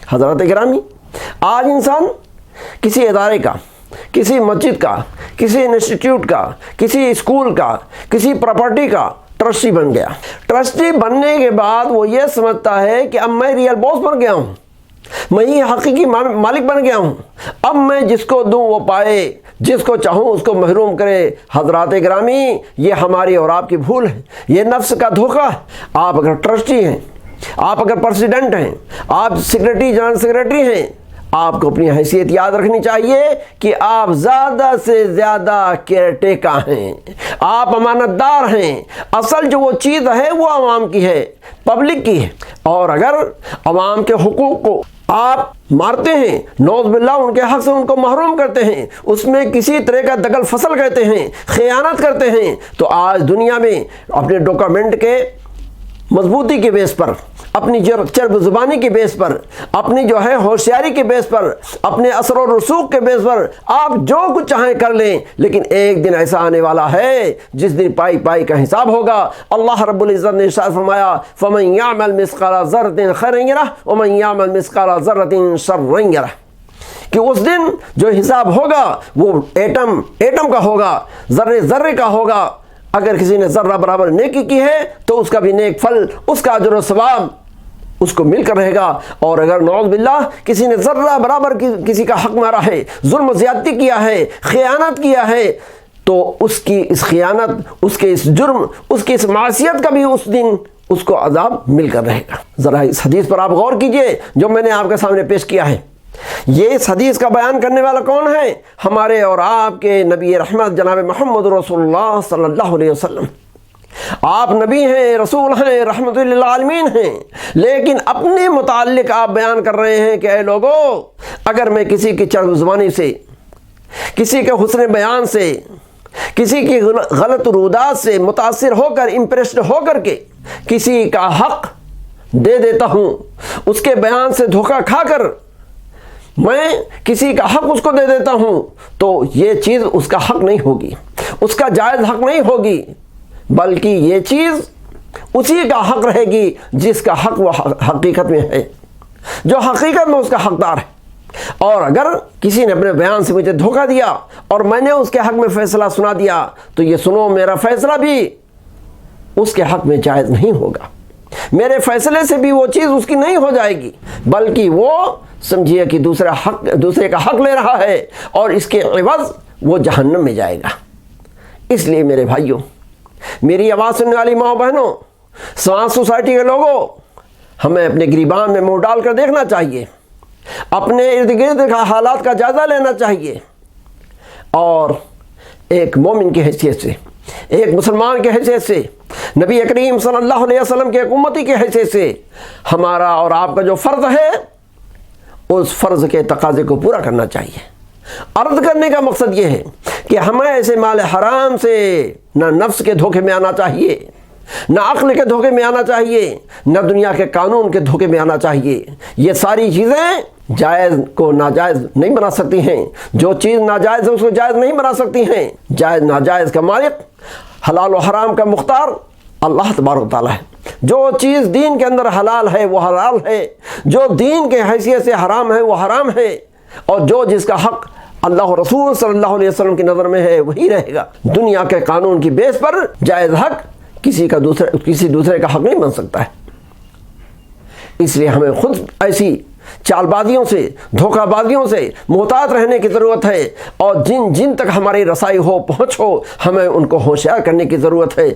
حضرات گرامی، آج انسان کسی ادارے کا، کسی مسجد کا، کسی انسٹیٹیوٹ کا، کسی اسکول کا، کسی پراپرٹی کا ٹرسٹی بن گیا۔ ٹرسٹی بننے کے بعد وہ یہ سمجھتا ہے کہ اب میں ریئل باس بن گیا ہوں، میں ہی حقیقی مالک بن گیا ہوں، اب میں جس کو دوں وہ پائے، جس کو چاہوں اس کو محروم کرے۔ حضرات گرامی، یہ ہماری اور آپ کی بھول ہے، یہ نفس کا دھوکہ ہے۔ آپ اگر ٹرسٹی ہیں، آپ اگر پریزیڈنٹ ہیں، آپ سیکریٹری، جنرل سیکریٹری ہیں، آپ کو اپنی حیثیت یاد رکھنی چاہیے کہ آپ زیادہ سے زیادہ کیئر ٹیکر ہیں، آپ امانت دار ہیں۔ اصل جو وہ چیز ہے وہ عوام کی ہے، پبلک کی ہے، اور اگر عوام کے حقوق کو آپ مارتے ہیں، نعوذ باللہ ان کے حق سے ان کو محروم کرتے ہیں، اس میں کسی طرح کا دخل فصل کہتے ہیں، خیانت کرتے ہیں، تو آج دنیا میں اپنے ڈاکومنٹ کے مضبوطی کے بیس پر، اپنی چرب زبانی کے بیس پر، اپنی جو ہے ہوشیاری کے بیس پر، اپنے اثر و رسوخ کے بیس پر آپ جو کچھ چاہیں کر لیں، لیکن ایک دن ایسا آنے والا ہے جس دن پائی پائی کا حساب ہوگا۔ اللہ رب العزت نے ارشاد فرمایا فَمَن يَعْمَلْ مِثْقَالَ ذَرَّةٍ خَيْرًا يَرَهُ وَمَن يَعْمَلْ مِثْقَالَ ذَرَّةٍ شَرًّا يَرَهُ، کہ اس دن جو حساب ہوگا وہ ایٹم کا ہوگا، ذرے کا ہوگا۔ اگر کسی نے ذرہ برابر نیکی کی ہے تو اس کا بھی نیک پھل، اس کا اجر و ثواب اس کو مل کر رہے گا، اور اگر نعوذ باللہ کسی نے ذرہ برابر کسی کا حق مارا ہے، ظلم و زیادتی کیا ہے، خیانت کیا ہے، تو اس کی اس خیانت، اس کے اس جرم، اس کی اس معصیت کا بھی اس دن اس کو عذاب مل کر رہے گا۔ ذرا اس حدیث پر آپ غور کیجئے جو میں نے آپ کے سامنے پیش کیا ہے۔ یہ اس حدیث کا بیان کرنے والا کون ہے؟ ہمارے اور آپ کے نبی رحمت جناب محمد رسول اللہ صلی اللہ علیہ وسلم۔ آپ نبی ہیں، رسول ہیں، رحمت للعالمین ہیں، لیکن اپنے متعلق آپ بیان کر رہے ہیں کہ اے لوگو، اگر میں کسی کی چرب زبانی سے، کسی کے حسن بیان سے، کسی کی غلط رودات سے متاثر ہو کر، امپریسڈ ہو کر کے کسی کا حق دے دیتا ہوں، اس کے بیان سے دھوکہ کھا کر میں کسی کا حق اس کو دے دیتا ہوں، تو یہ چیز اس کا حق نہیں ہوگی، اس کا جائز حق نہیں ہوگی، بلکہ یہ چیز اسی کا حق رہے گی جس کا حق وہ حقیقت میں ہے، جو حقیقت میں اس کا حقدار ہے۔ اور اگر کسی نے اپنے بیان سے مجھے دھوکہ دیا اور میں نے اس کے حق میں فیصلہ سنا دیا، تو یہ سنو، میرا فیصلہ بھی اس کے حق میں جائز نہیں ہوگا، میرے فیصلے سے بھی وہ چیز اس کی نہیں ہو جائے گی، بلکہ وہ سمجھیے کہ دوسرے کا حق لے رہا ہے، اور اس کے عوض وہ جہنم میں جائے گا۔ اس لیے میرے بھائیوں، میری آواز سننے والی ماں بہنوں، سماج سوسائٹی کے لوگوں، ہمیں اپنے گریبان میں منہ ڈال کر دیکھنا چاہیے، اپنے ارد گرد کا حالات کا جائزہ لینا چاہیے، اور ایک مومن کی حیثیت سے، ایک مسلمان کی حیثیت سے، نبی کریم صلی اللہ علیہ وسلم کے ایک امتی کی حیثیت سے ہمارا اور آپ کا جو فرض ہے، اس فرض کے تقاضے کو پورا کرنا چاہیے۔ عرض کرنے کا مقصد یہ ہے کہ ہمیں ایسے مال حرام سے نہ نفس کے دھوکے میں آنا چاہیے، نہ عقل کے دھوکے میں آنا چاہیے، نہ دنیا کے قانون کے دھوکے میں آنا چاہیے۔ یہ ساری چیزیں جائز کو ناجائز نہیں بنا سکتی ہیں، جو چیز ناجائز ہے اس کو جائز نہیں بنا سکتی ہیں۔ جائز ناجائز کا مالک، حلال و حرام کا مختار اللہ تبارک و تعالیٰ ہے۔ جو چیز دین کے اندر حلال ہے وہ حلال ہے، جو دین کے حیثیت سے حرام ہے وہ حرام ہے، اور جو جس کا حق اللہ رسول صلی اللہ علیہ وسلم کی نظر میں ہے وہی رہے گا۔ دنیا کے قانون کی بیس پر جائز حق کسی دوسرے کا حق نہیں بن سکتا ہے۔ اس لیے ہمیں خود ایسی چال بازیوں سے، دھوکہ بازیوں سے محتاط رہنے کی ضرورت ہے، اور جن تک ہماری رسائی ہو، پہنچ ہو، ہمیں ان کو ہوشیار کرنے کی ضرورت ہے۔